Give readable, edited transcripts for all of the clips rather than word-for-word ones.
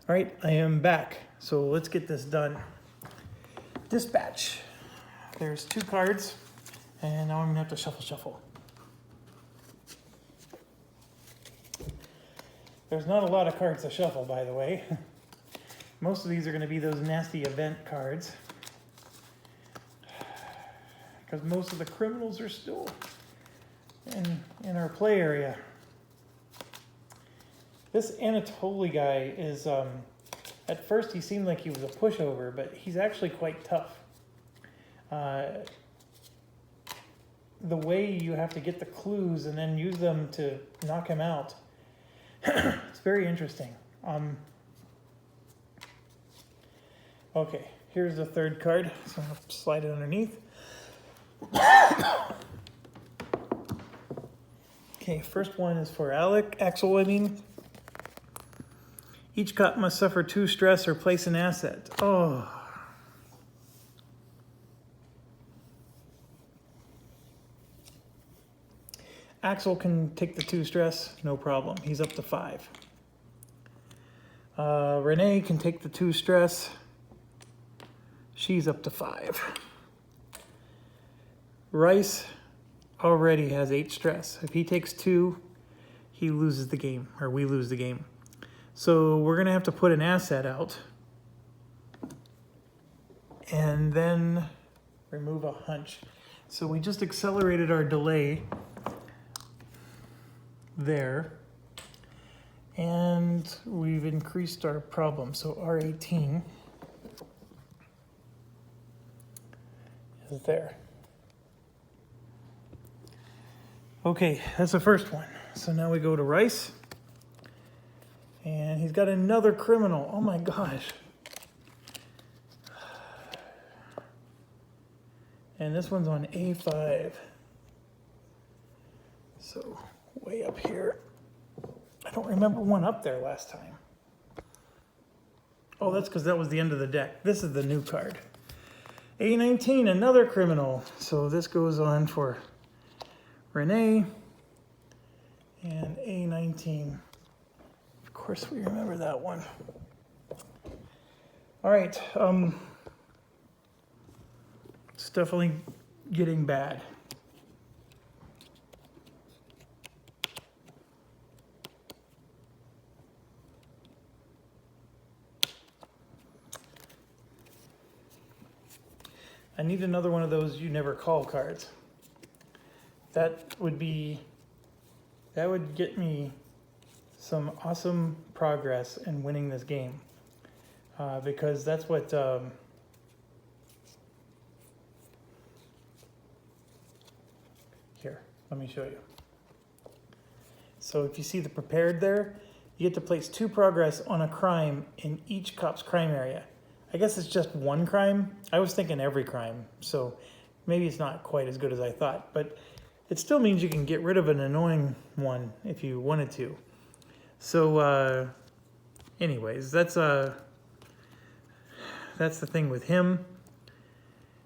All right, I am back. So let's get this done. Dispatch. There's 2 cards, and now I'm gonna have to shuffle. There's not a lot of cards to shuffle, by the way. Most of these are gonna be those nasty event cards, because most of the criminals are still in our play area. This Anatoly guy is, at first he seemed like he was a pushover, but he's actually quite tough. The way you have to get the clues and then use them to knock him out, it's very interesting. Okay, here's the 3rd card, so I'll slide it underneath. Okay, first one is for Axel. Each cop must suffer 2 stress or place an asset. Oh. Axel can take the 2 stress, no problem. He's up to 5. Renee can take the 2 stress. She's up to 5. Rice already has 8 stress. If he takes 2, he loses the game, or we lose the game. So we're gonna have to put an asset out and then remove a hunch. So we just accelerated our delay there, and we've increased our problem. So R18 is there. Okay, that's the first one. So now we go to Rice, and he's got another criminal. Oh my gosh. And this one's on A5. So way up here. I don't remember one up there last time. Oh, that's because that was the end of the deck. This is the new card. A19, another criminal. So this goes on for Renee. And A19. Of course, we remember that one. All right. It's definitely getting bad. I need another one of those you never call cards. That would get me some awesome progress in winning this game. Because that's what, here, let me show you. So if you see the prepared there, you get to place 2 progress on a crime in each cop's crime area. I guess it's just 1 crime. I was thinking every crime, so maybe it's not quite as good as I thought, but it still means you can get rid of an annoying one if you wanted to. So anyways, that's the thing with him.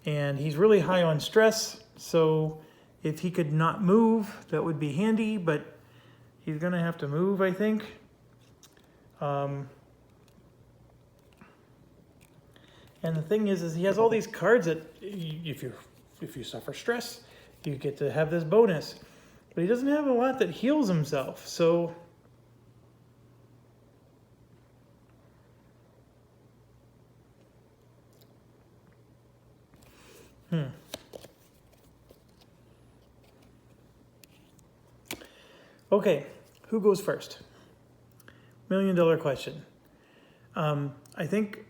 And he's really high on stress, so if he could not move, that would be handy, but he's gonna have to move, I think. And the thing is he has all these cards that if you suffer stress, you get to have this bonus. But he doesn't have a lot that heals himself, so Okay, who goes first? $1 million question. I think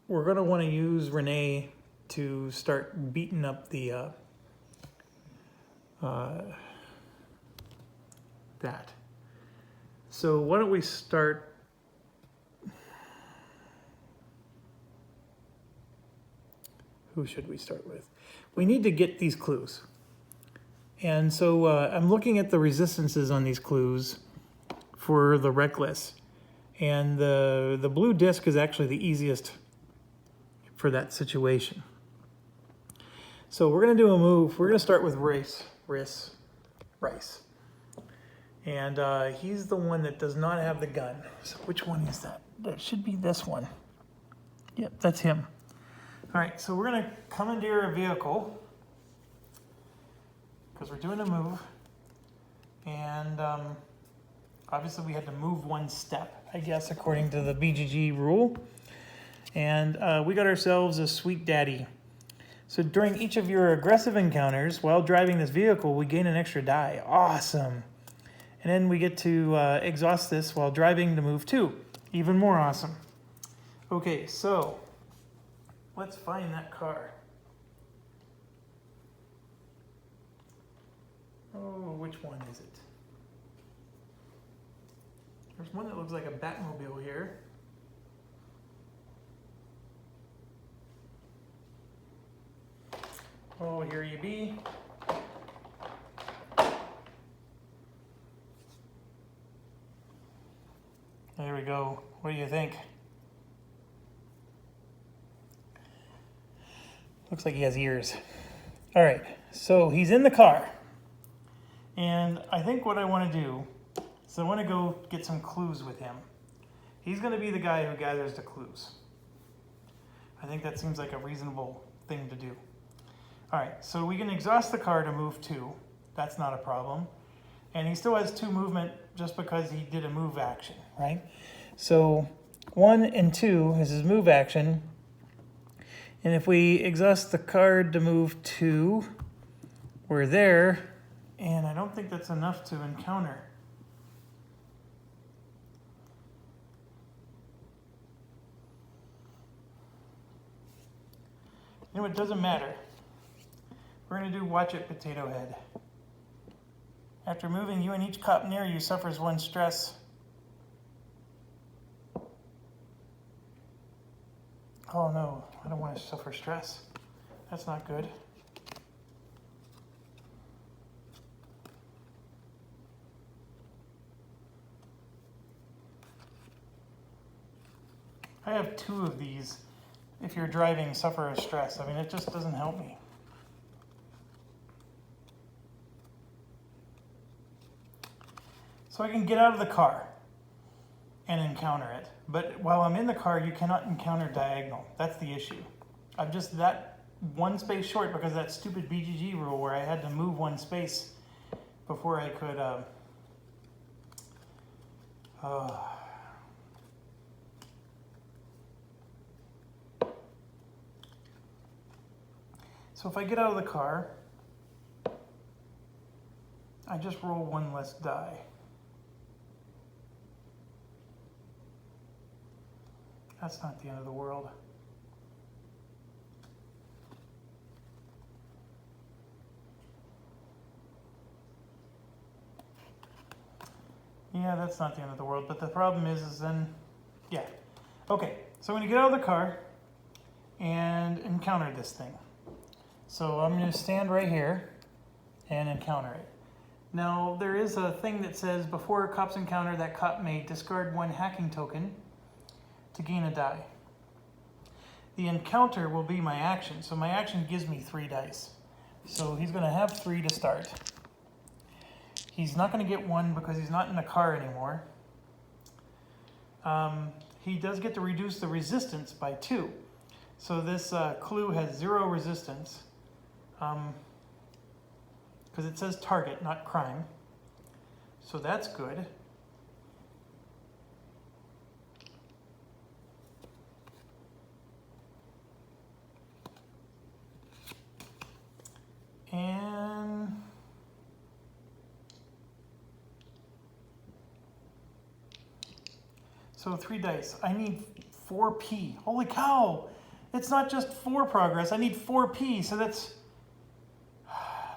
we're going to want to use Renee to start beating up the that. So why don't we start? Who should we start with? We need to get these clues. And so I'm looking at the resistances on these clues for the Reckless. And the blue disc is actually the easiest for that situation. So we're going to do a move. We're going to start with Rice. And he's the one that does not have the gun. So which one is that? That should be this one. Yep, that's him. All right, so we're gonna commandeer a vehicle because we're doing a move. And obviously we had to move one step, I guess, according to the BGG rule. And we got ourselves a sweet daddy. So during each of your aggressive encounters while driving this vehicle, we gain an extra die. Awesome. And then we get to exhaust this while driving to move 2. Even more awesome. Okay, so let's find that car. Oh, which one is it? There's one that looks like a Batmobile here. Oh, here you be. There we go. What do you think? Looks like he has ears. All right, so he's in the car. And I think what I want to do is I want to go get some clues with him. He's going to be the guy who gathers the clues. I think that seems like a reasonable thing to do. All right, so we can exhaust the car to move 2. That's not a problem. And he still has 2 movement just because he did a move action, right? So 1 and 2 is his move action. And if we exhaust the card to move 2, we're there. And I don't think that's enough to encounter. You know, it doesn't matter. We're going to do watch it, Potato Head. After moving you and each cop near you suffers 1 stress. Oh no, I don't want to suffer stress. That's not good. I have 2 of these. If you're driving, suffer a stress. I mean, it just doesn't help me. So I can get out of the car and encounter it. But while I'm in the car, you cannot encounter diagonal. That's the issue. I'm just that 1 space short because of that stupid BGG rule where I had to move 1 space before I could... So if I get out of the car, I just roll 1 less die. That's not the end of the world. Yeah, that's not the end of the world, but the problem is then, yeah. Okay, so when you get out of the car and encounter this thing. So I'm going to stand right here and encounter it. Now, there is a thing that says before cops encounter, that cop may discard 1 hacking token to gain a die. The encounter will be my action, so my action gives me 3 dice. So he's going to have 3 to start. He's not going to get 1 because he's not in the car anymore. He does get to reduce the resistance by 2. So this clue has 0 resistance because it says target, not crime. So that's good. And so 3 dice. I need 4p. Holy cow! It's not just 4 progress. I need 4p. So that's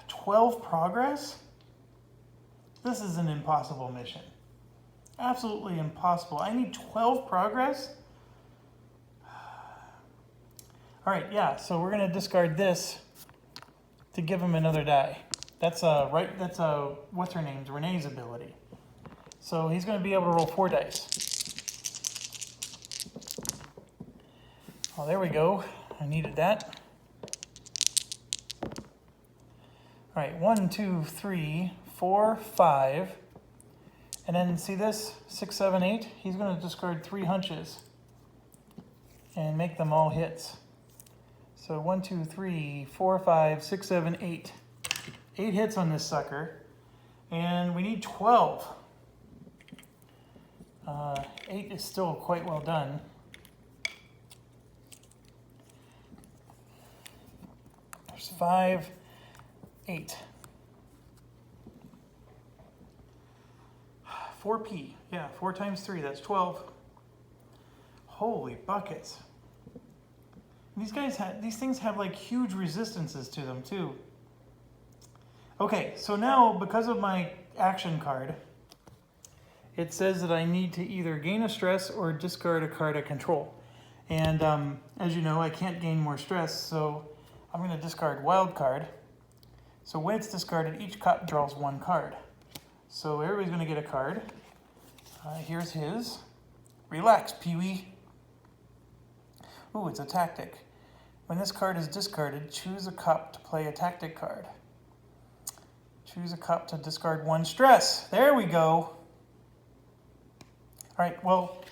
12 progress? This is an impossible mission. Absolutely impossible. I need 12 progress? All right, yeah, so we're gonna discard this to give him another die. That's what's her name's, Renee's ability. So he's gonna be able to roll 4 dice. Oh, there we go. I needed that. All right, 1, 2, 3, 4, 5. And then see this, 6, 7, 8? He's gonna discard 3 hunches and make them all hits. So 1, 2, 3, 4, 5, 6, 7, 8. 8 hits on this sucker. And we need 12. 8 is still quite well done. There's 5, 8. 4p, yeah, 4 times 3, that's 12. Holy buckets. These things have like huge resistances to them too. Okay, so now because of my action card, it says that I need to either gain a stress or discard a card I control. And as you know, I can't gain more stress, so I'm going to discard wild card. So when it's discarded, each cop draws 1 card. So everybody's going to get a card. Here's his. Relax, Pee-wee. Ooh, it's a tactic. When this card is discarded, choose a cop to play a tactic card. Choose a cop to discard 1 stress. There we go. All right, well,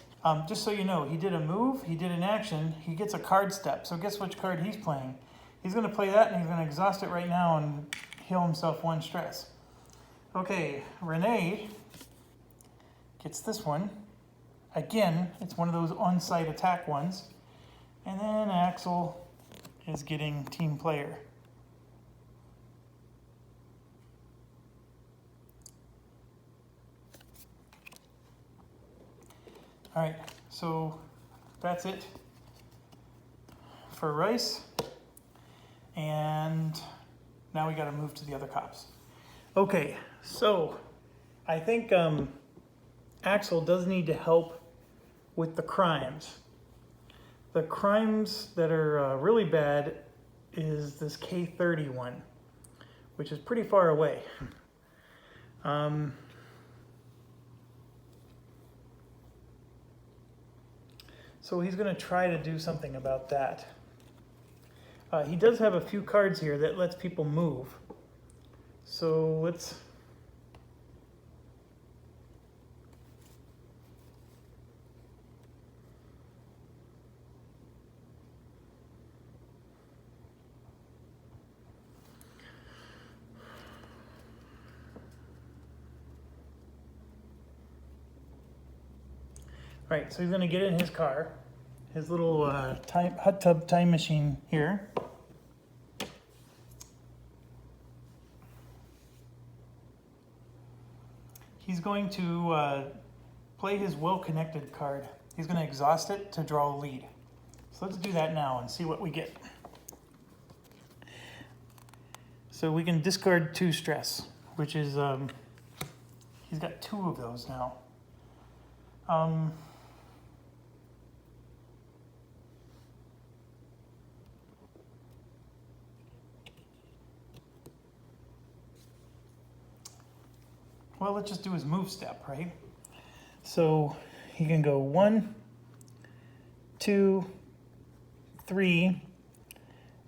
just so you know, he did a move, he did an action, he gets a card step. So guess which card he's playing? He's going to play that, and he's going to exhaust it right now and heal himself 1 stress. Okay, Renee gets this one. Again, it's one of those on-site attack ones. And then Axel is getting team player. All right, so that's it for Rice. And now we got to move to the other cops. Okay, so I think Axel does need to help with the crimes. The crimes that are really bad is this K30 one, which is pretty far away. So he's going to try to do something about that. He does have a few cards here that lets people move. So let's... All right, so he's going to get in his car, his little hot tub time machine here. He's going to play his well-connected card. He's going to exhaust it to draw a lead. So let's do that now and see what we get. So we can discard 2 stress, which is, he's got 2 of those now. Well, let's just do his move step, right? So he can go 1, 2, 3,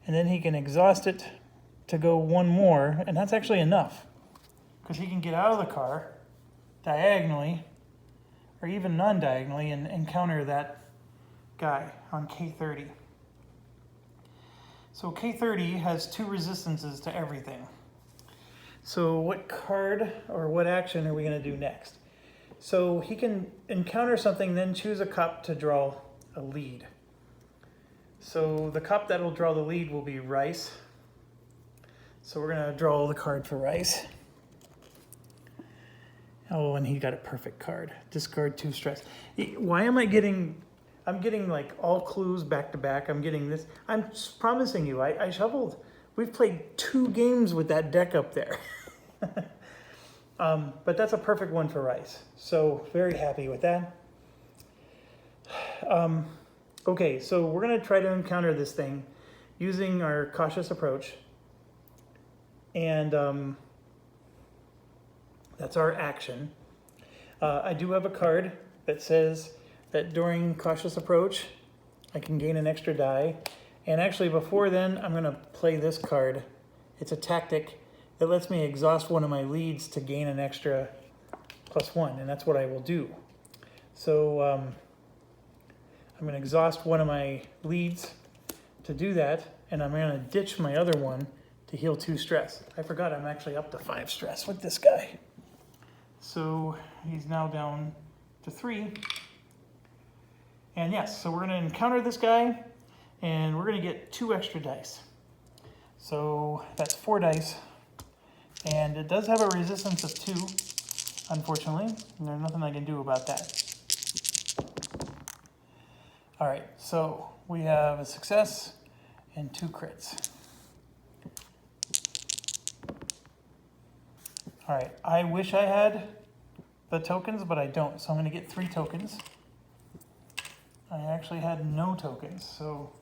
and then he can exhaust it to go 1 more, and that's actually enough, because he can get out of the car diagonally, or even non-diagonally, and counter that guy on K30. So K30 has 2 resistances to everything. So what card or what action are we going to do next? So he can encounter something, then choose a cop to draw a lead. So the cop that will draw the lead will be Rice. So we're going to draw the card for Rice. Oh, and he got a perfect card. Discard 2 stress. Why am I getting... I'm getting like all clues back to back. I'm getting this. I'm promising you, I shuffled. We've played 2 games with that deck up there. But that's a perfect one for Rice. So very happy with that. Okay, so we're going to try to encounter this thing using our cautious approach. And that's our action. I do have a card that says that during cautious approach, I can gain an extra die. And actually before then, I'm going to play this card. It's a tactic that lets me exhaust one of my leads to gain an extra +1, and that's what I will do. So I'm going to exhaust one of my leads to do that, and I'm going to ditch my other one to heal 2 stress. I forgot I'm actually up to 5 stress with this guy. So he's now down to 3. And yes, so we're going to encounter this guy, and we're going to get 2 extra dice. So that's 4 dice. And it does have a resistance of 2, unfortunately. And there's nothing I can do about that. All right, so we have a success and 2 crits. All right, I wish I had the tokens, but I don't. So I'm going to get 3 tokens. I actually had no tokens, so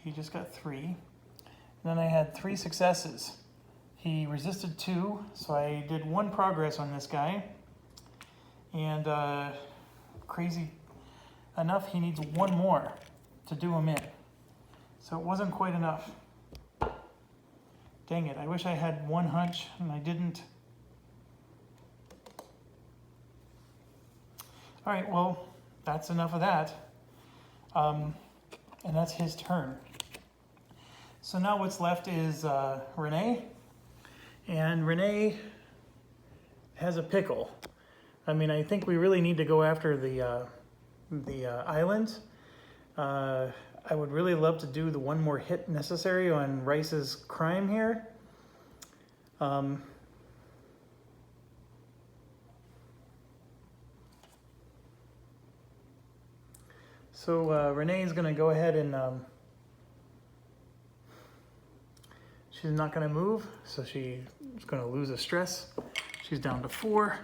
he just got 3. And then I had 3 successes. He resisted 2, so I did 1 progress on this guy. And crazy enough, he needs 1 more to do him in. So it wasn't quite enough. Dang it, I wish I had 1 hunch, and I didn't. All right, well, that's enough of that. And that's his turn. So now what's left is Renee. And Renee has a pickle. I mean, I think we really need to go after the island. I would really love to do the 1 more hit necessary on Rice's crime here. So Renee is going to go ahead and she's not going to move, so she's going to lose a stress. She's down to 4.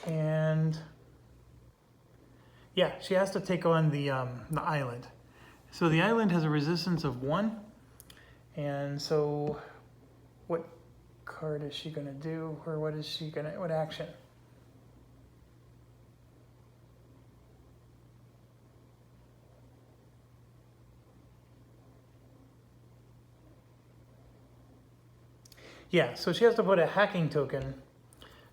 And yeah, she has to take on the island. So the island has a resistance of 1. And so what card is she going to do, or what is she going to, what action? Yeah, so she has to put a hacking token.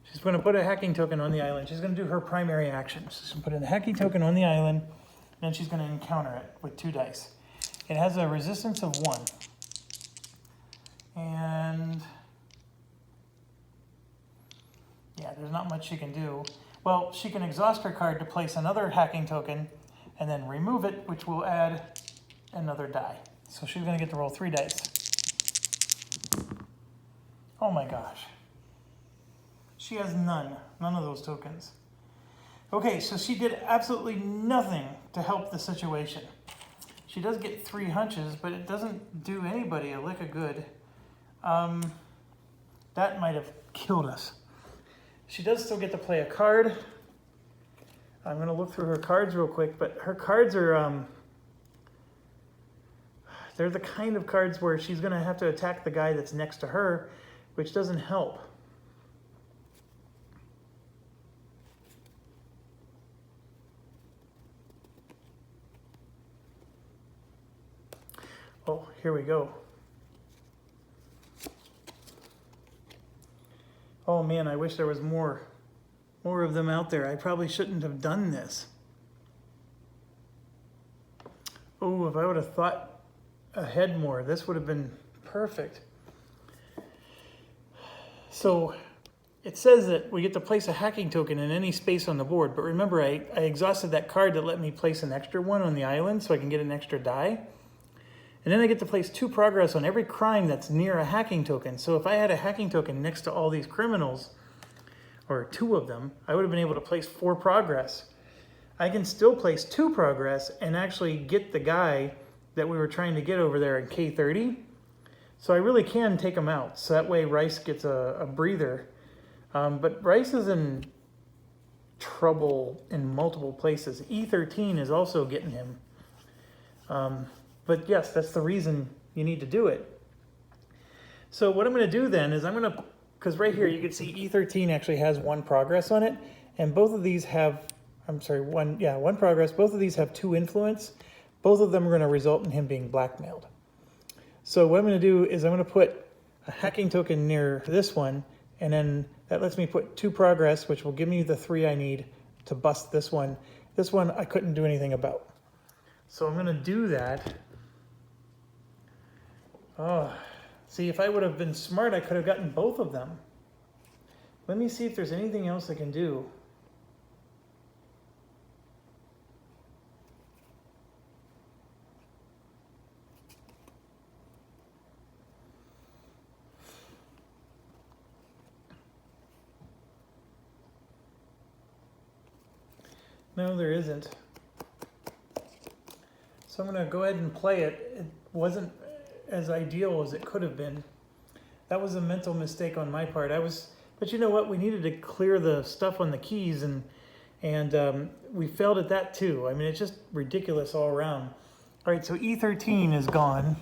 She's going to put a hacking token on the island. She's going to do her primary action. So she's going to put in a hacking token on the island, and then she's going to encounter it with 2 dice. It has a resistance of 1. And yeah, there's not much she can do. Well, she can exhaust her card to place another hacking token and then remove it, which will add another die. So she's going to get to roll 3 dice. Oh my gosh. She has none of those tokens. Okay, so she did absolutely nothing to help the situation. She does get 3 hunches, but it doesn't do anybody a lick of good. That might have killed us. She does still get to play a card. I'm going to look through her cards real quick, but her cards are, they're the kind of cards where she's going to have to attack the guy that's next to her, which doesn't help. Oh, here we go. Oh man, I wish there was more of them out there. I probably shouldn't have done this. Oh, if I would have thought ahead more, this would have been perfect. So it says that we get to place a hacking token in any space on the board, but remember I exhausted that card that let me place an extra one on the island so I can get an extra die. And then I get to place 2 progress on every crime that's near a hacking token. So if I had a hacking token next to all these criminals, or 2 of them, I would have been able to place 4 progress. I can still place 2 progress and actually get the guy that we were trying to get over there in K30. So I really can take him out. So that way Rice gets a breather. But Rice is in trouble in multiple places. E13 is also getting him. But yes, that's the reason you need to do it. So what I'm going to do then is I'm going to, because right here you can see E13 actually has 1 progress on it, and both of these have, one progress. Both of these have 2 influence. Both of them are going to result in him being blackmailed. So what I'm going to do is I'm going to put a hacking token near this one, and then that lets me put 2 progress, which will give me the 3 I need to bust this one. This one I couldn't do anything about. So I'm gonna do that. Oh, see, if I would have been smart, I could have gotten both of them. Let me see if there's anything else I can do. No, there isn't. So I'm going to go ahead and play it. It wasn't as ideal as it could have been. That was a mental mistake on my part. But you know what? We needed to clear the stuff on the keys, and we failed at that too. I mean, it's just ridiculous all around. All right, so E13 is gone,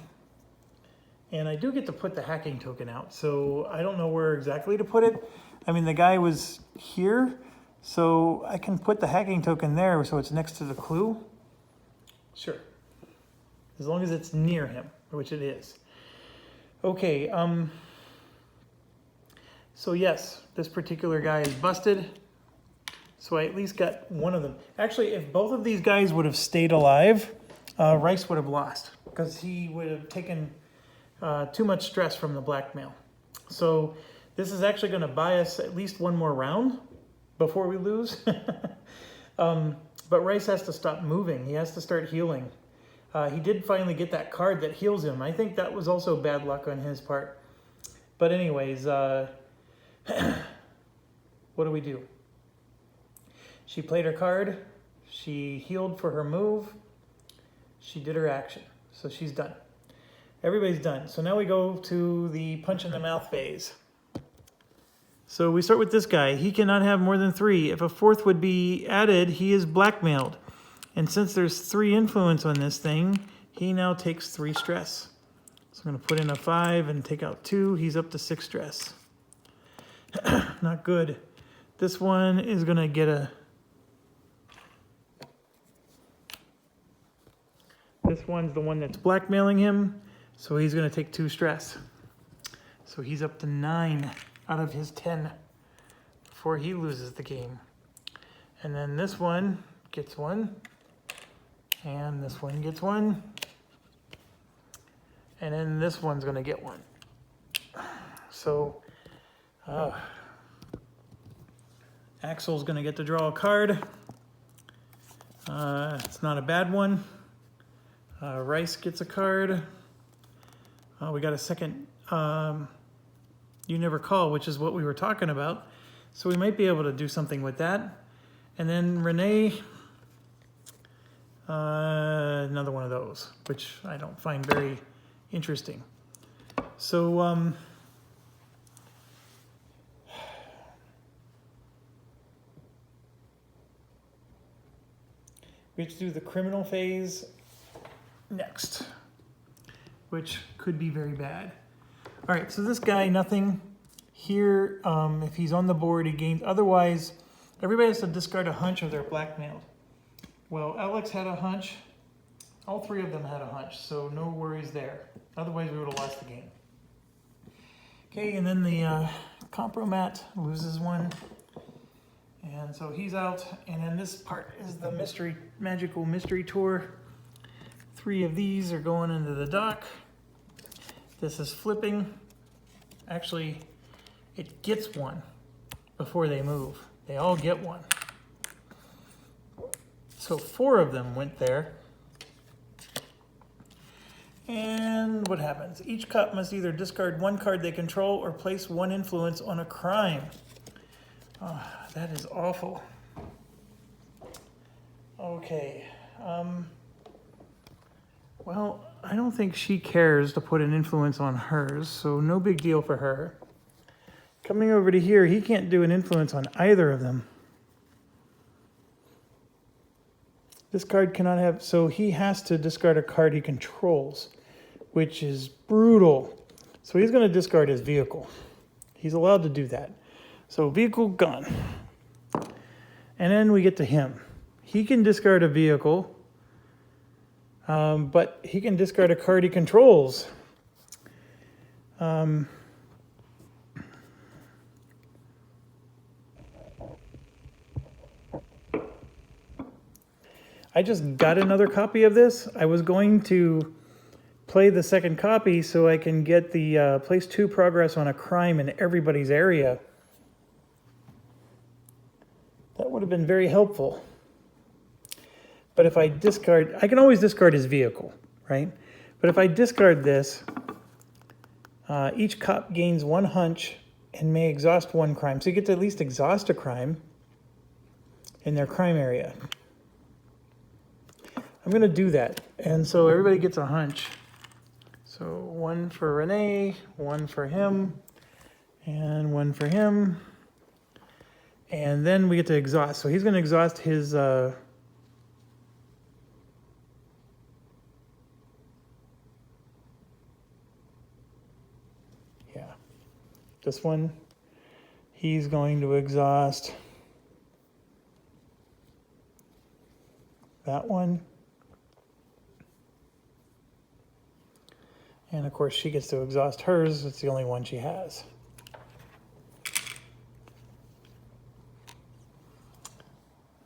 and I do get to put the hacking token out. So I don't know where exactly to put it. I mean, the guy was here. So I can put the hacking token there so it's next to the clue. Sure. As long as it's near him, which it is. Okay, so yes, this particular guy is busted. So I at least got one of them. Actually, if both of these guys would have stayed alive, Rice would have lost because he would have taken too much stress from the blackmail. So this is actually going to buy us at least one more round before we lose. But Rice has to stop moving. He has to start healing. He did finally get that card that heals him. I think that was also bad luck on his part. But anyways, what do we do? She played her card. She healed for her move. She did her action. So she's done. Everybody's done. So now we go to the punch in the mouth phase. So we start with this guy. He cannot have more than 3. If a 4th would be added, he is blackmailed. And since there's 3 influence on this thing, he now takes 3 stress. So I'm going to put in a 5 and take out 2. He's up to 6 stress. Not good. This one is going to get a... This one's the one that's blackmailing him, so he's going to take 2 stress. So he's up to 9 out of his 10 before he loses the game. And then this one gets 1, and this one gets 1, and then this one's going to get 1. So Axel's going to get to draw a card. It's not a bad one. Rice gets a card. We got a second You Never Call, which is what we were talking about. So we might be able to do something with that. And then Renee, another one of those, which I don't find very interesting. So we have to do the criminal phase next, which could be very bad. All right, so this guy, nothing here. If he's on the board, he gains. Otherwise, everybody has to discard a hunch or they're blackmailed. Well, Alex had a hunch. All 3 of them had a hunch, so no worries there. Otherwise, we would have lost the game. Okay, and then the compromat loses 1. And so he's out. And then this part is the magical mystery tour. 3 of these are going into the dock. This is flipping. Actually, it gets 1 before they move. They all get 1. So 4 of them went there. And what happens? Each cup must either discard 1 card they control or place 1 influence on a crime. Oh, that is awful. Okay. Well, I don't think she cares to put an influence on hers, so no big deal for her. Coming over to here, he can't do an influence on either of them. This card cannot have, so he has to discard a card he controls, which is brutal. So he's going to discard his vehicle. He's allowed to do that. So vehicle gone. And then we get to him. He can discard a vehicle, but he can discard a card he controls. I just got another copy of this. I was going to play the second copy so I can get the place 2 progress on a crime in everybody's area. That would have been very helpful. But if I discard, I can always discard his vehicle, right? But if I discard this, each cop gains 1 hunch and may exhaust 1 crime. So you get to at least exhaust a crime in their crime area. I'm going to do that. And so everybody gets a hunch. So 1 for Renee, 1 for him, and 1 for him. And then we get to exhaust. So he's going to exhaust his... yeah. This one, he's going to exhaust that one. And of course she gets to exhaust hers. It's the only one she has.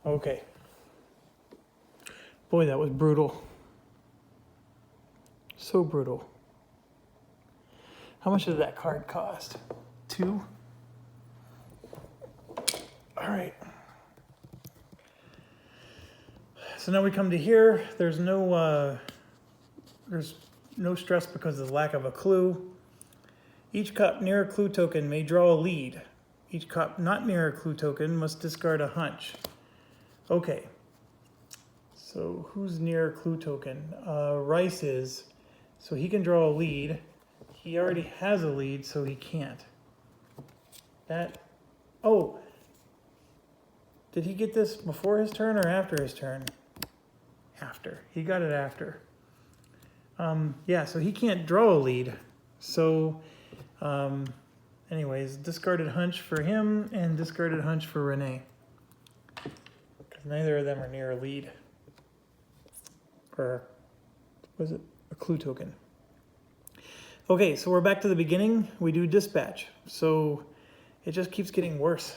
Okay. Boy, that was brutal. So brutal. How much did that card cost? 2? All right. So now we come to here. There's no stress because of the lack of a clue. Each cop near a clue token may draw a lead. Each cop not near a clue token must discard a hunch. Okay. So who's near a clue token? Rice is. So he can draw a lead. He already has a lead, so he can't. Oh. Did he get this before his turn or after his turn? After. He got it after. Yeah, so he can't draw a lead. So, anyways, discarded hunch for him and discarded hunch for Renee. Because neither of them are near a lead. Or, was it a clue token? Okay, so we're back to the beginning. We do dispatch. So, it just keeps getting worse.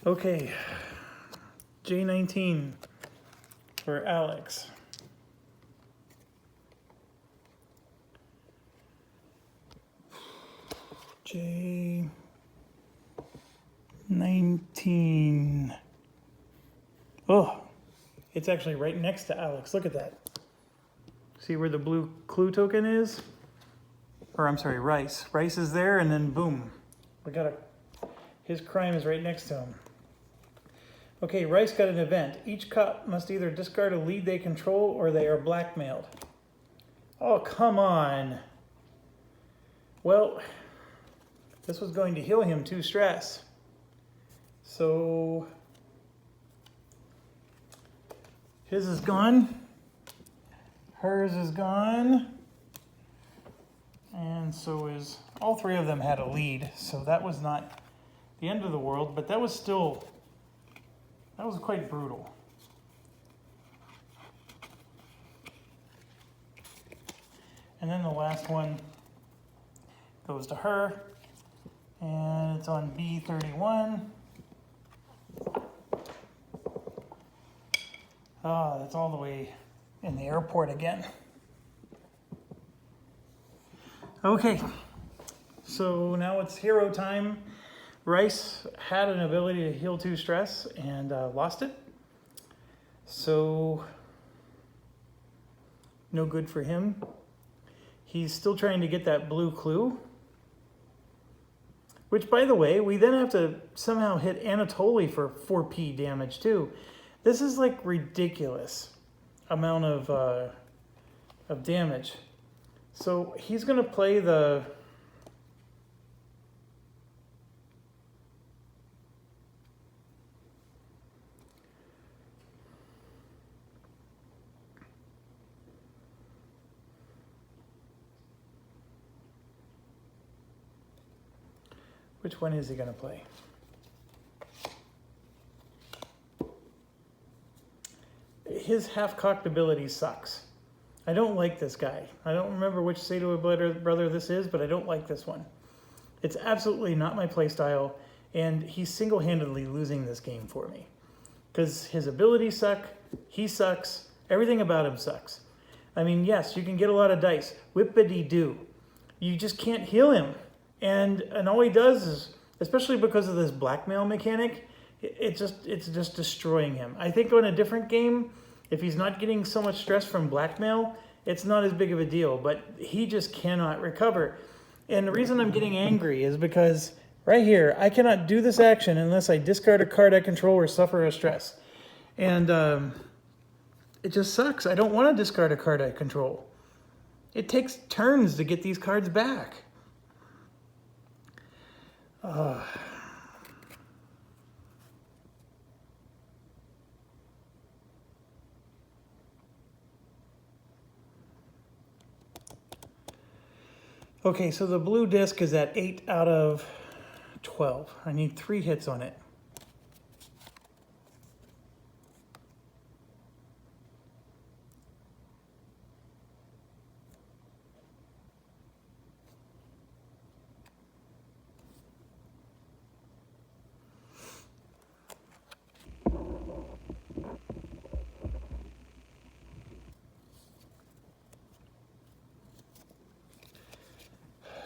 Okay, J19 for Alex. J19. Oh, it's actually right next to Alex. Look at that. See where the blue clue token is? Or I'm sorry, Rice. Rice is there, and then boom. His crime is right next to him. Okay, Rice got an event. Each cop must either discard a lead they control or they are blackmailed. Oh, come on. Well, this was going to heal him 2 stress. So, his is gone. Hers is gone. And so is, all 3 of them had a lead. So that was not the end of the world, but that was still... That was quite brutal. And then the last one goes to her, and it's on B31. Ah, that's all the way in the airport again. Okay, so now it's hero time. Rice had an ability to heal 2 stress and lost it. So, no good for him. He's still trying to get that blue clue. Which, by the way, we then have to somehow hit Anatoly for 4p damage too. This is like ridiculous amount of damage. So he's going to play the... Which one is he going to play? his half-cocked ability sucks. I don't like this guy. I don't remember which Sato brother this is, but I don't like this one. It's absolutely not my playstyle, and he's single-handedly losing this game for me. Because his abilities suck, he sucks, everything about him sucks. I mean, yes, you can get a lot of dice. Whippity-doo. You just can't heal him. And all he does is, especially because of this blackmail mechanic, it's just destroying him. I think on a different game, if he's not getting so much stress from blackmail, it's not as big of a deal. But he just cannot recover. And the reason I'm getting angry is because right here, I cannot do this action unless I discard a card I control or suffer a stress. And it just sucks. I don't want to discard a card I control. It takes turns to get these cards back. Okay, so the blue disc is at 8 out of 12. I need 3 hits on it.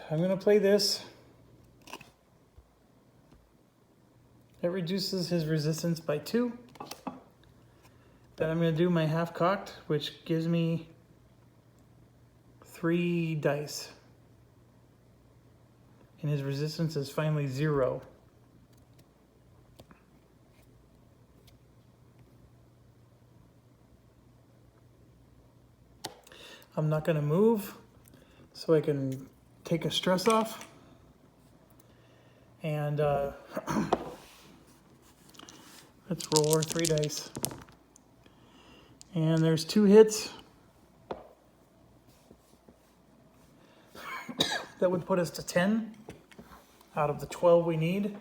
I'm going to play this. That reduces his resistance by 2. Then I'm going to do my half-cocked, which gives me 3 dice. And his resistance is finally 0. I'm not going to move, so I can take a stress off. And let's roll our 3 dice. And there's 2 hits. That would put us to 10 out of the 12 we need.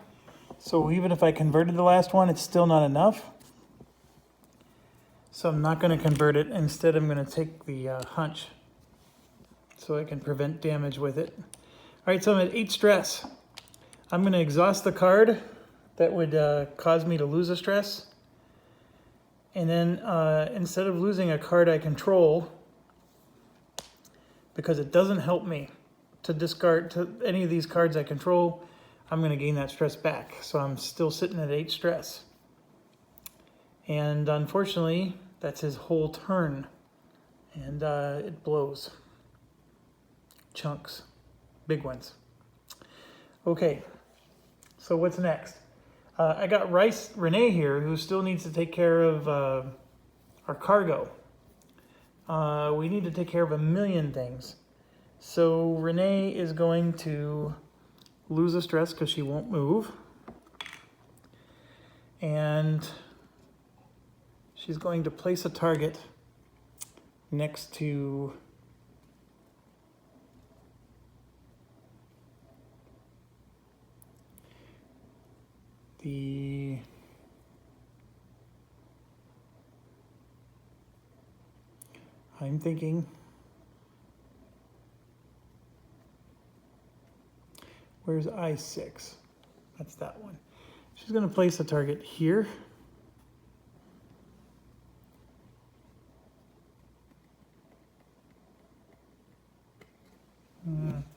So even if I converted the last one, it's still not enough. So I'm not going to convert it. Instead, I'm going to take the hunch so I can prevent damage with it. All right, so I'm at 8 stress. I'm going to exhaust the card that would cause me to lose a stress. And then instead of losing a card I control, because it doesn't help me to discard to any of these cards I control, I'm going to gain that stress back. So I'm still sitting at 8 stress. And unfortunately, that's his whole turn. And it blows. Chunks. Big ones. Okay, so what's next? I got Renee here, who still needs to take care of our cargo. We need to take care of a million things. So Renee is going to lose a stress because she won't move. And she's going to place a target next to I'm thinking where's I6? That's that one. She's going to place a target here.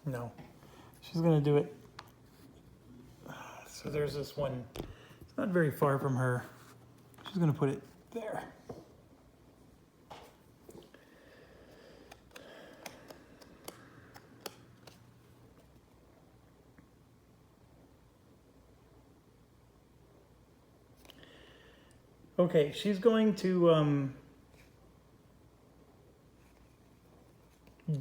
No, she's going to do it. So there's this one. It's not very far from her. She's going to put it there. Okay, she's going to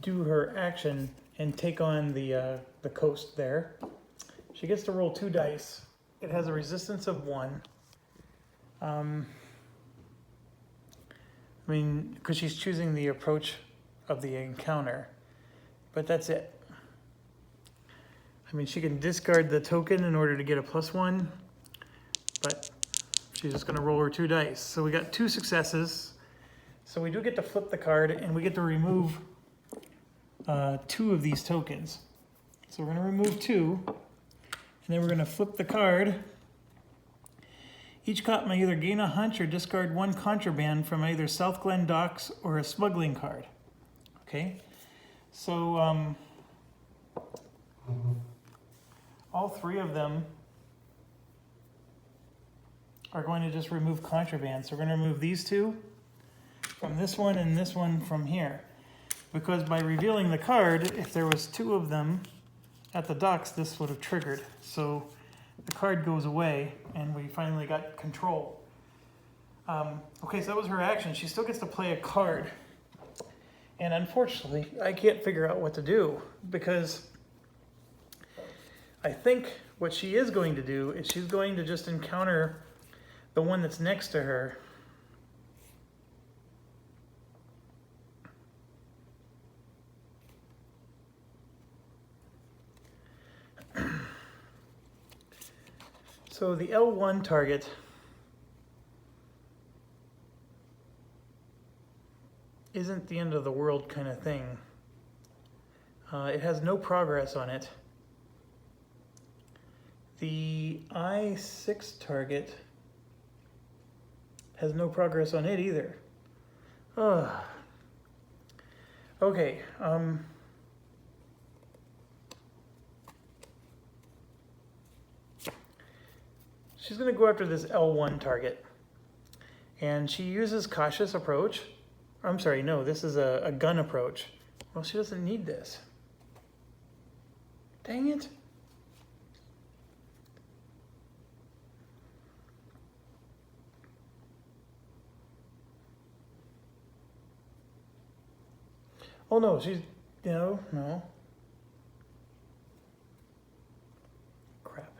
do her action and take on the coast there. She gets to roll 2 dice. It has a resistance of 1. I mean, because she's choosing the approach of the encounter, but that's it. I mean, she can discard the token in order to get a +1, but she's just going to roll her 2 dice. So we got 2 successes. So we do get to flip the card, and we get to remove 2 of these tokens. So we're going to remove 2, and then we're going to flip the card. Each cop may either gain a hunch or discard 1 contraband from either South Glen docks or a smuggling card. Okay, so all 3 of them are going to just remove contraband. So we're going to remove these 2 from this one and this one from here. Because by revealing the card, if there was 2 of them at the docks, this would have triggered. So the card goes away, and we finally got control. Okay, so that was her action. She still gets to play a card. And unfortunately, I can't figure out what to do, because I think what she is going to do is she's going to just encounter the one that's next to her. So the L1 target isn't the end of the world kind of thing. It has no progress on it. The I6 target has no progress on it either. Okay. She's going to go after this L1 target. And she uses cautious approach. I'm sorry, no, this is a gun approach. Well, she doesn't need this. Dang it. Oh no, she's, no. Crap.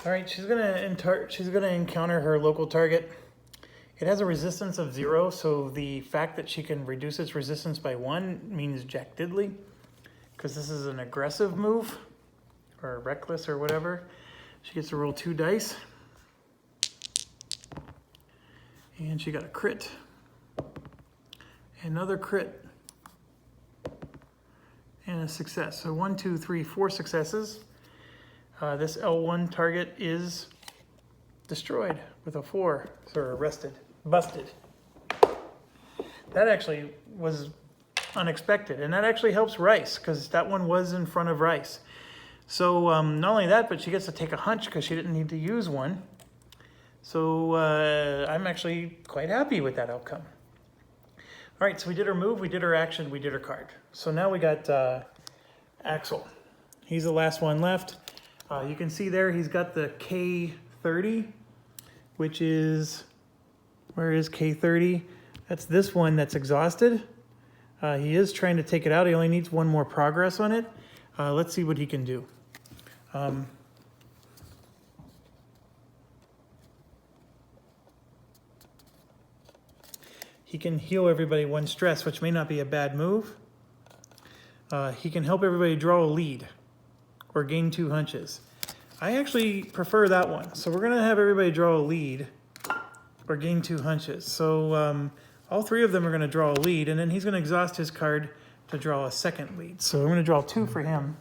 All right, she's gonna encounter her local target. It has a resistance of 0, so the fact that she can reduce its resistance by 1 means jack diddly, because this is an aggressive move, or reckless or whatever. She gets to roll 2 dice. And she got a crit. Another crit. And a success. So 1, 2, 3, 4 successes. This L1 target is destroyed with a 4. So arrested. Busted. That actually was unexpected. And that actually helps Rice, because that one was in front of Rice. So not only that, but she gets to take a hunch because she didn't need to use one. So I'm actually quite happy with that outcome. All right, so we did her move, we did her action, we did her card. So now we got Axel. He's the last one left. You can see there he's got the K30, which is, where is K30? That's this one that's exhausted. He is trying to take it out. He only needs 1 more progress on it. Let's see what he can do. He can heal everybody 1 stress, which may not be a bad move. He can help everybody draw a lead or gain 2 hunches. I actually prefer that one. So we're going to have everybody draw a lead or gain 2 hunches. So all 3 of them are going to draw a lead, and then he's going to exhaust his card to draw a second lead. So I'm going to draw 2 for him.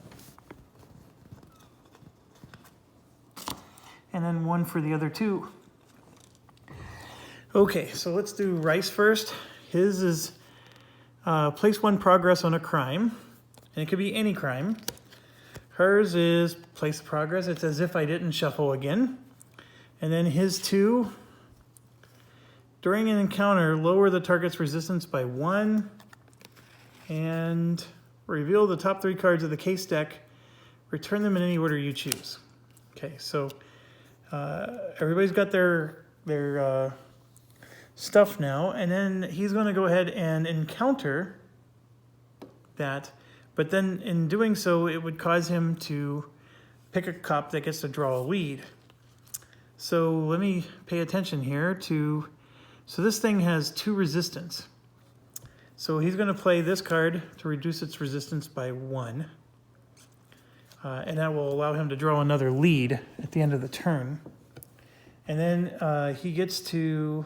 And then 1 for the other 2. Okay, so let's do Rice first. His is place 1 progress on a crime, and it could be any crime. Hers is place progress. It's as if I didn't shuffle again. And then his 2, during an encounter, lower the target's resistance by 1, and reveal the top 3 cards of the case deck. Return them in any order you choose. Okay, so everybody's got their stuff now, and then he's going to go ahead and encounter that, but then in doing so it would cause him to pick a cop that gets to draw a lead. So let me pay attention here to, so this thing has 2 resistance, so he's going to play this card to reduce its resistance by 1. and that will allow him to draw another lead at the end of the turn. And then he gets to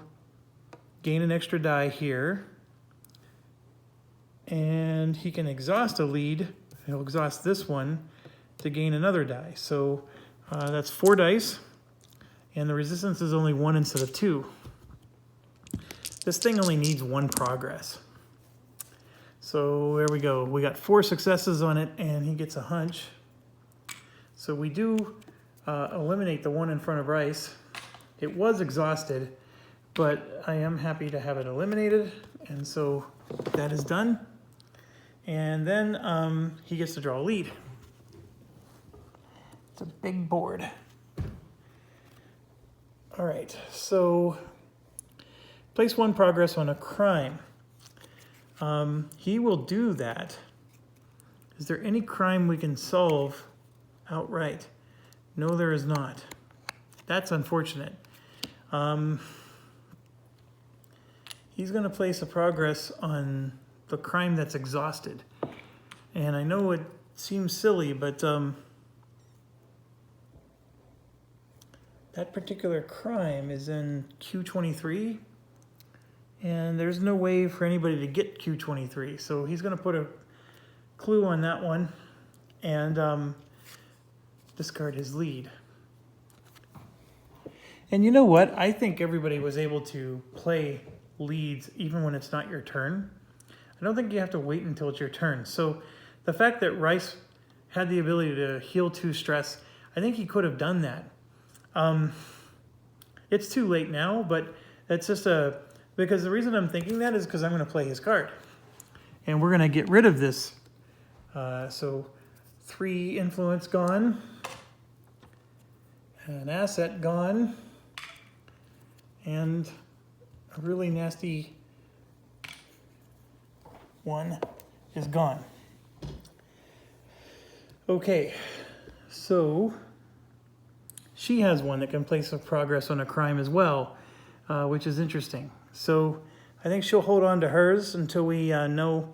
gain an extra die here. And he can exhaust a lead. He'll exhaust this one to gain another die. So that's 4 dice. And the resistance is only 1 instead of 2. This thing only needs 1 progress. So there we go. We got 4 successes on it, and he gets a hunch. So we do eliminate the one in front of Rice. It was exhausted, but I am happy to have it eliminated, and so that is done. And then he gets to draw a lead. It's a big board. All right, so place 1 progress on a crime. He will do that. Is there any crime we can solve outright? No, there is not. That's unfortunate. He's going to place a progress on the crime that's exhausted. And I know it seems silly, but that particular crime is in Q23. And there's no way for anybody to get Q23. So he's going to put a clue on that one and discard his lead. And you know what? I think everybody was able to play leads even when it's not your turn. I don't think you have to wait until it's your turn. So the fact that Rice had the ability to heal 2 stress, I think he could have done that. It's too late now, but it's just because the reason I'm thinking that is because I'm going to play his card. And we're going to get rid of this. So 3 influence gone. An asset gone. And a really nasty one is gone. Okay, so she has one that can place a progress on a crime as well, which is interesting. So I think she'll hold on to hers until we know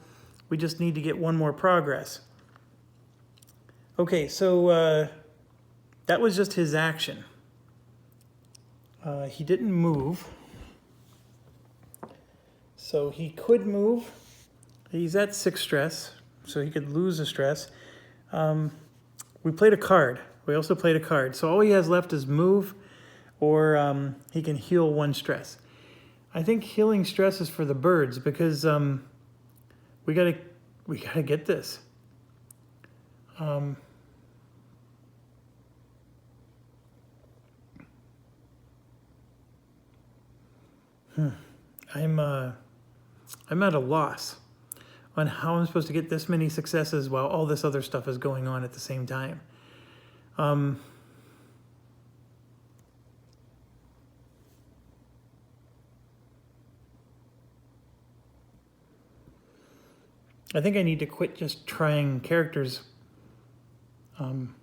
we just need to get 1 more progress. Okay, so that was just his action. He didn't move. So he could move. He's at 6 stress, so he could lose a stress. We played a card. We also played a card. So all he has left is move, or he can heal 1 stress. I think healing stress is for the birds because we gotta get this. I'm at a loss on how I'm supposed to get this many successes while all this other stuff is going on at the same time. I think I need to quit just trying characters and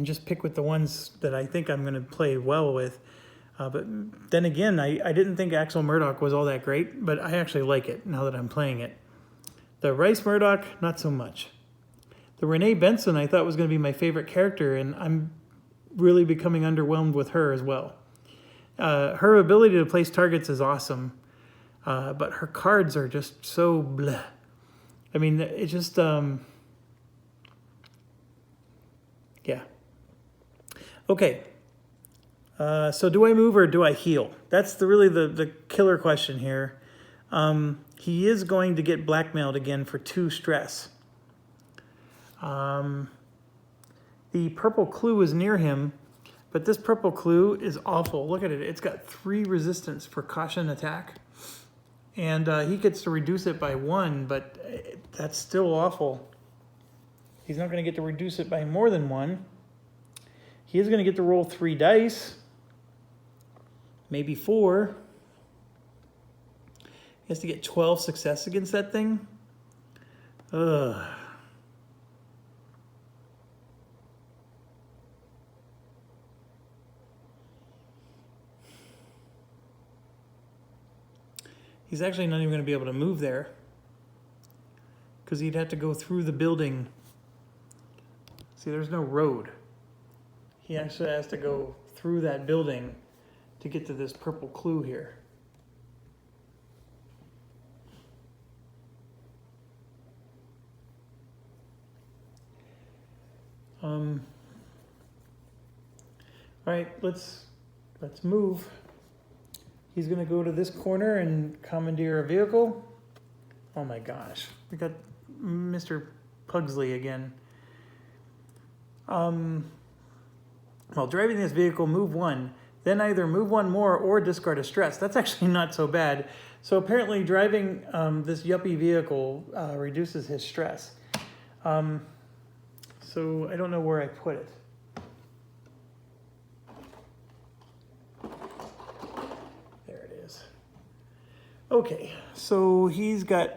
just pick with the ones that I think I'm going to play well with. But then again, I didn't think Axel Murdoch was all that great, but I actually like it now that I'm playing it. The Rice Murdoch, not so much. The Renee Benson I thought was going to be my favorite character, and I'm really becoming underwhelmed with her as well. Her ability to place targets is awesome, but her cards are just so bleh. I mean, it just, yeah. Okay. So do I move or do I heal? That's really the killer question here. He is going to get blackmailed again for 2 stress. The purple clue is near him, but this purple clue is awful. Look at it. It's got 3 resistance for caution attack. And he gets to reduce it by 1, but that's still awful. He's not going to get to reduce it by more than 1. He is going to get to roll 3 dice. Maybe 4. He has to get 12 success against that thing. Ugh. He's actually not even going to be able to move there because he'd have to go through the building. See, there's no road. He actually has to go through that building to get to this purple clue here. All right, let's move. He's gonna go to this corner and commandeer a vehicle. Oh my gosh, we got Mr. Pugsley again. While driving this vehicle, move one, then either move one more or discard a stress. That's actually not so bad. So apparently driving this yuppie vehicle reduces his stress. So I don't know where I put it. There it is. Okay, so he's got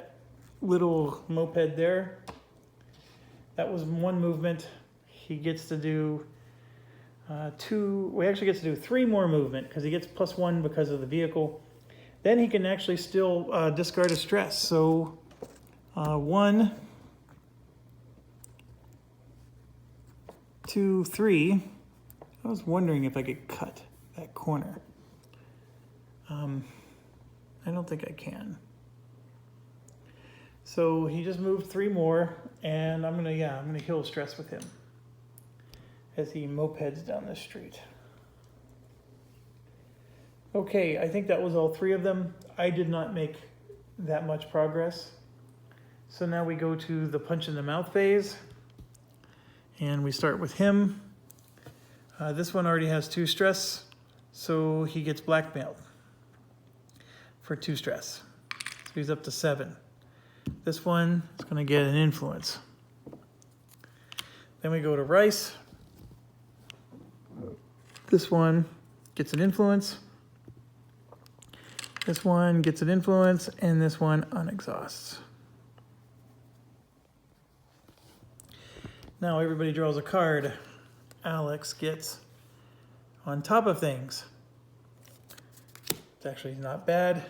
little moped there. That was one movement. He gets to do we actually get to do 3 more movement because he gets +1 because of the vehicle. Then he can actually still discard a stress. So 1, 2, 3. I was wondering if I could cut that corner. I don't think I can. So he just moved 3 more, and I'm gonna heal stress with him as he mopeds down the street. Okay, I think that was all 3 of them. I did not make that much progress. So now we go to the punch in the mouth phase. And we start with him. This one already has 2 stress, so he gets blackmailed for 2 stress. So he's up to 7. This one is gonna get an influence. Then we go to Rice. This one gets an influence. This one gets an influence, and this one unexhausts. Now everybody draws a card. Alex gets on top of things. It's actually not bad.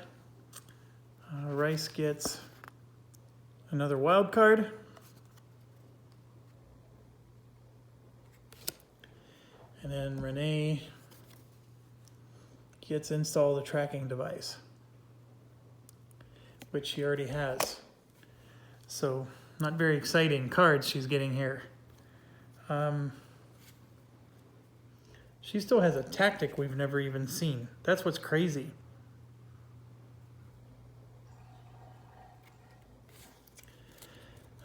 Rice gets another wild card. And then Renee gets install the tracking device, which she already has. So not very exciting cards she's getting here. She still has a tactic we've never even seen. That's what's crazy.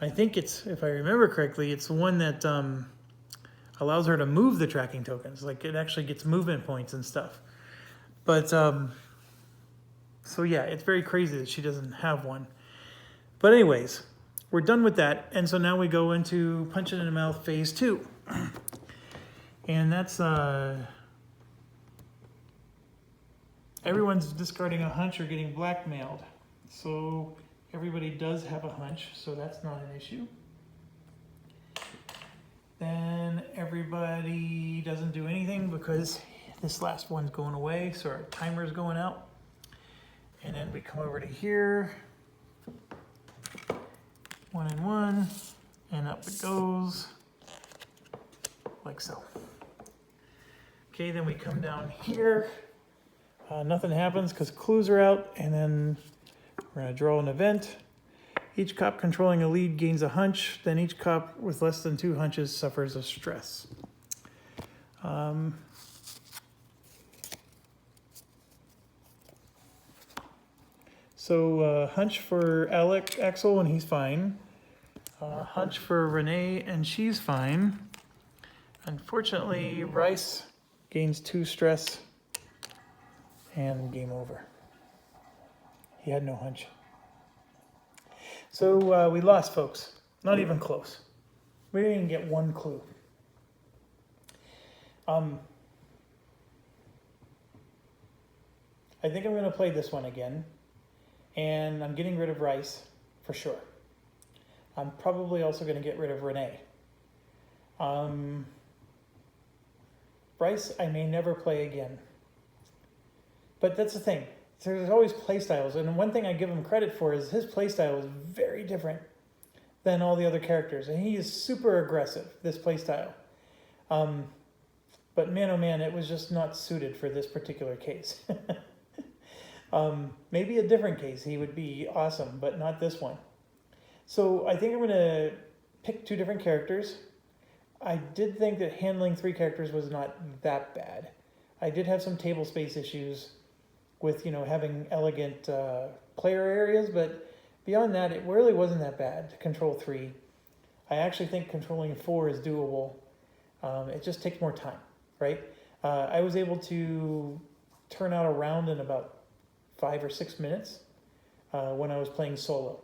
I think it's, if I remember correctly, it's the one that allows her to move the tracking tokens. Like it actually gets movement points and stuff. But, so yeah, it's very crazy that she doesn't have one. But anyways, we're done with that. And so now we go into punch it in the mouth phase 2. And that's, everyone's discarding a hunch or getting blackmailed. So everybody does have a hunch, so that's not an issue. Then everybody doesn't do anything because this last one's going away, so our timer's going out. And then we come over to here. 1 and 1, and up it goes, like so. Okay, then we come down here. Nothing happens because clues are out, and then we're gonna draw an event. Each cop controlling a lead gains a hunch, then each cop with less than 2 hunches suffers a stress. So hunch for Axel, and he's fine. Hunch for Renee, and she's fine. Unfortunately, Rice gains 2 stress, and game over. He had no hunch. So we lost, folks. Not even close. We didn't even get 1 clue. I think I'm going to play this one again. And I'm getting rid of Rice, for sure. I'm probably also going to get rid of Renee. Rice, I may never play again. But that's the thing. There's always play styles. And one thing I give him credit for is his play style is very different than all the other characters, and he is super aggressive, this playstyle. But man, oh man, it was just not suited for this particular case. Maybe a different case, he would be awesome, but not this one. So I think I'm going to pick 2 different characters. I did think that handling 3 characters was not that bad. I did have some table space issues with, having elegant player areas, but beyond that, it really wasn't that bad to control 3. I actually think controlling 4 is doable. It just takes more time, right? I was able to turn out a round in about 5 or 6 minutes when I was playing solo.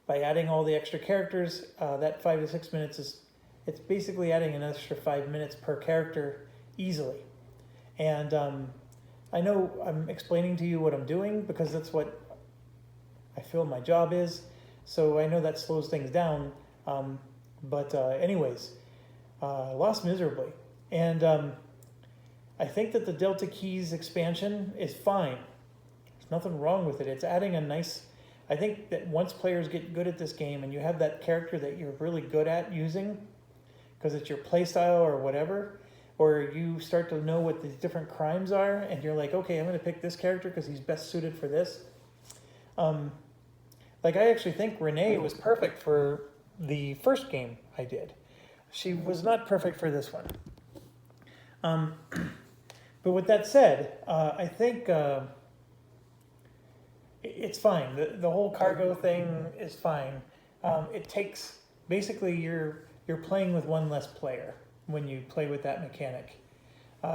By adding all the extra characters, that 5 to 6 minutes it's basically adding an extra 5 minutes per character easily. And I know I'm explaining to you what I'm doing because that's what I feel my job is. So I know that slows things down. But anyways, lost miserably. And I think that the Delta Keys expansion is fine. There's nothing wrong with it. It's adding a nice... I think that once players get good at this game and you have that character that you're really good at using, because it's your playstyle or whatever, or you start to know what these different crimes are, and you're like, okay, I'm going to pick this character because he's best suited for this. Like, I actually think Renee was perfect for the first game I did. She was not perfect for this one. But with that said, I think it's fine. The whole cargo thing is fine. It takes, basically you're playing with one less player when you play with that mechanic.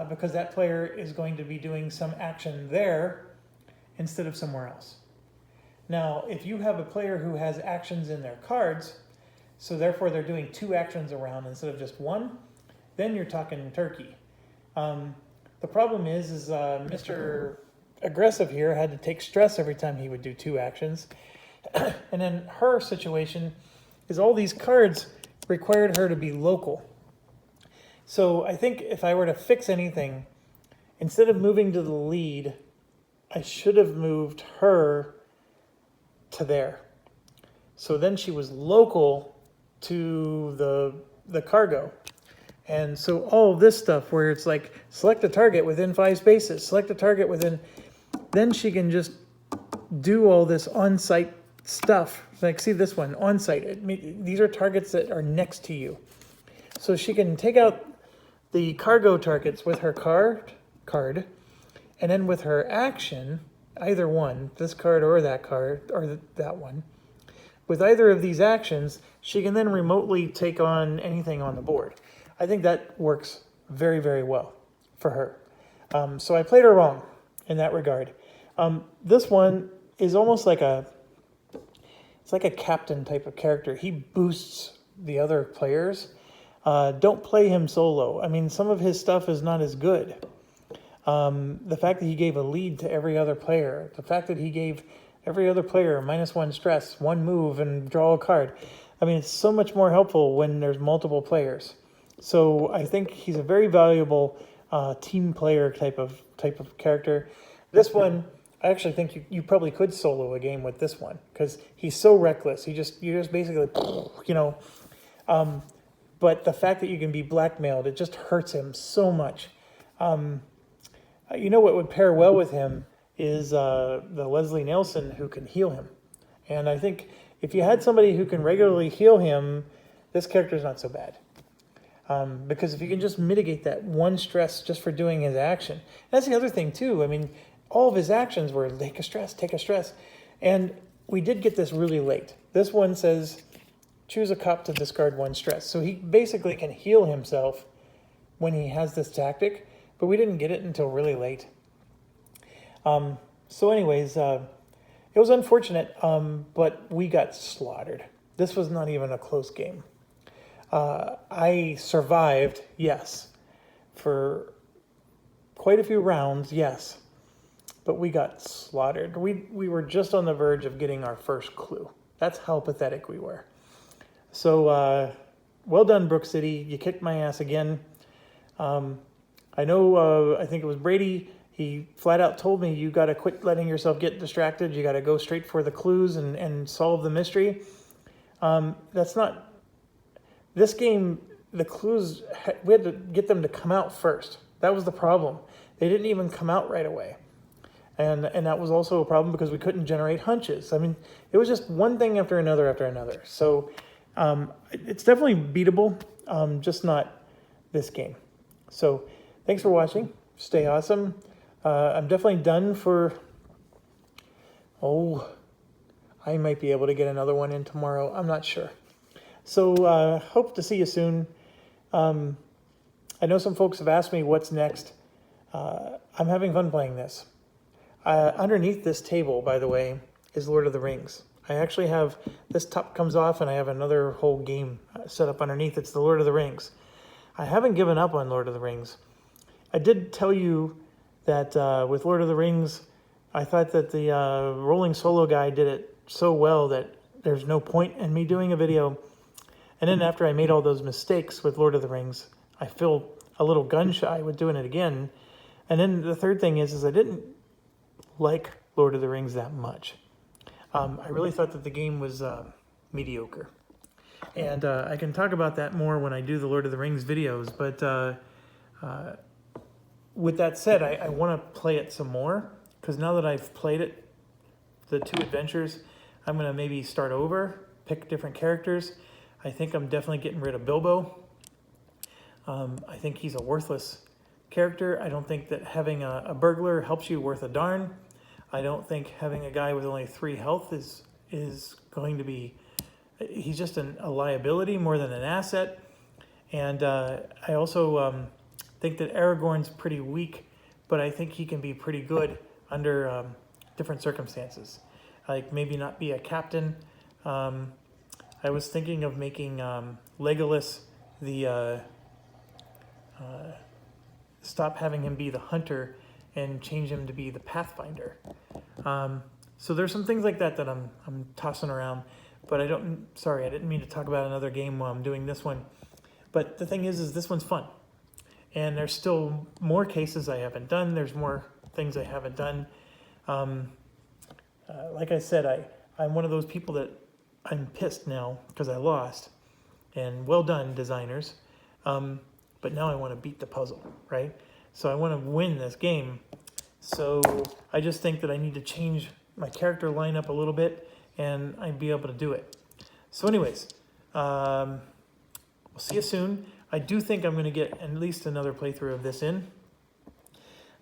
Because that player is going to be doing some action there instead of somewhere else. Now, if you have a player who has actions in their cards, so therefore they're doing 2 actions around instead of just 1, then you're talking turkey. The problem is Mr. Aggressive here had to take stress every time he would do 2 actions. And then her situation is all these cards required her to be local. So I think if I were to fix anything, instead of moving to the lead, I should have moved her to there. So then she was local to the cargo. And so all of this stuff where it's like, select a target within 5 spaces, select a target within, then she can just do all this on-site stuff. Like, see this one, on-site. These are targets that are next to you. So she can take out the cargo targets with her card, and then with her action, either one, this card or that card, or that one, with either of these actions, she can then remotely take on anything on the board. I think that works very, very well for her. So I played her wrong in that regard. This one is almost like it's like a captain type of character. He boosts the other players. Don't play him solo. I mean, some of his stuff is not as good. The fact that he gave a lead to every other player, the fact that he gave every other player -1 stress, 1 move, and draw a card. I mean, it's so much more helpful when there's multiple players. So I think he's a very valuable team player type of character. This one, I actually think you probably could solo a game with this one because he's so reckless. You just basically, but the fact that you can be blackmailed, it just hurts him so much. You know what would pair well with him is the Leslie Nelson who can heal him. And I think if you had somebody who can regularly heal him, this character is not so bad. Because if you can just mitigate that 1 stress just for doing his action. That's the other thing too. I mean, all of his actions were take a stress. And we did get this really late. This one says, choose a cop to discard 1 stress. So he basically can heal himself when he has this tactic, but we didn't get it until really late. So anyways, it was unfortunate, but we got slaughtered. This was not even a close game. I survived, yes, for quite a few rounds, yes, but we got slaughtered. We were just on the verge of getting our first clue. That's how pathetic we were. So, well done, Brook City. You kicked my ass again. I know, I think it was Brady. He flat out told me, you got to quit letting yourself get distracted. You got to go straight for the clues and solve the mystery. That's not, this game, the clues, we had to get them to come out first. That was the problem. They didn't even come out right away. And that was also a problem because we couldn't generate hunches. I mean, it was just one thing after another after another. So it's definitely beatable, just not this game. So thanks for watching. Stay awesome. I'm definitely done for, I might be able to get another one in tomorrow. I'm not sure. So hope to see you soon. I know some folks have asked me what's next. I'm having fun playing this. Underneath this table, by the way, is Lord of the Rings. I actually have, this top comes off and I have another whole game set up underneath. It's the Lord of the Rings. I haven't given up on Lord of the Rings. I did tell you that with Lord of the Rings, I thought that the rolling solo guy did it so well that there's no point in me doing a video. And then after I made all those mistakes with Lord of the Rings, I feel a little gun shy with doing it again. And then the third thing is I didn't like Lord of the Rings that much. I really thought that the game was mediocre. And I can talk about that more when I do the Lord of the Rings videos, but with that said, I want to play it some more, because now that I've played it, the 2 adventures, I'm going to maybe start over, pick different characters. I think I'm definitely getting rid of Bilbo. I think he's a worthless character. I don't think that having a burglar helps you worth a darn. I don't think having a guy with only 3 health is going to be, he's just a liability more than an asset. And I also think that Aragorn's pretty weak, but I think he can be pretty good under different circumstances. Like maybe not be a captain. I was thinking of making Legolas the, stop having him be the hunter and change him to be the pathfinder. So there's some things like that I'm tossing around, but I didn't mean to talk about another game while I'm doing this one. But the thing is this one's fun. And there's still more cases I haven't done. There's more things I haven't done. Like I said, I'm one of those people that I'm pissed now because I lost. And well done, designers. But now I want to beat the puzzle, right? So I want to win this game. So I just think that I need to change my character lineup a little bit, and I'd be able to do it. So anyways, we'll see you soon. I do think I'm going to get at least another playthrough of this in.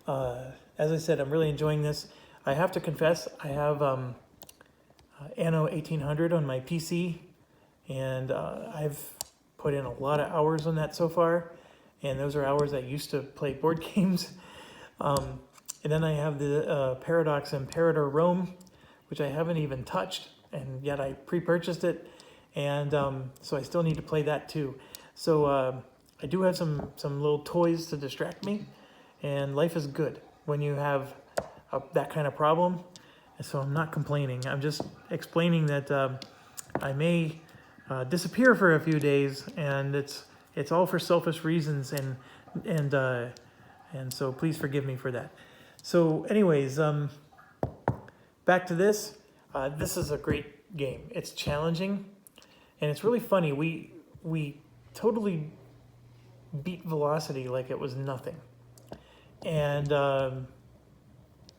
As I said, I'm really enjoying this. I have to confess, I have Anno 1800 on my PC, and I've put in a lot of hours on that so far, and those are hours I used to play board games. And then I have the Paradox Imperator Rome, which I haven't even touched, and yet I pre-purchased it, and so I still need to play that too. So I do have some little toys to distract me, and life is good when you have that kind of problem. And so I'm not complaining. I'm just explaining that I may disappear for a few days, and it's all for selfish reasons, and so please forgive me for that. So anyways, back to this. This is a great game. It's challenging, and it's really funny. We totally beat Velocity like it was nothing, and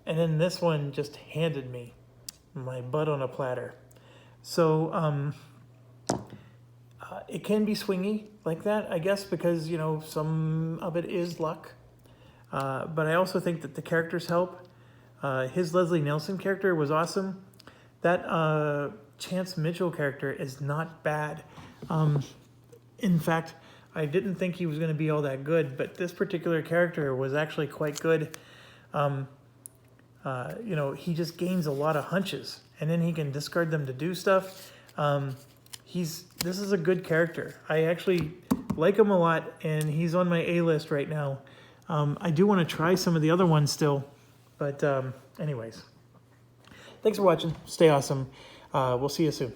then this one just handed me my butt on a platter. So it can be swingy like that, I guess, because some of it is luck. But I also think that the characters help. His Leslie Nielsen character was awesome. That Chance Mitchell character is not bad. In fact, I didn't think he was going to be all that good, but this particular character was actually quite good. He just gains a lot of hunches, and then he can discard them to do stuff. This is a good character. I actually like him a lot, and he's on my A list right now. I do want to try some of the other ones still, but anyways. Thanks for watching. Stay awesome. We'll see you soon.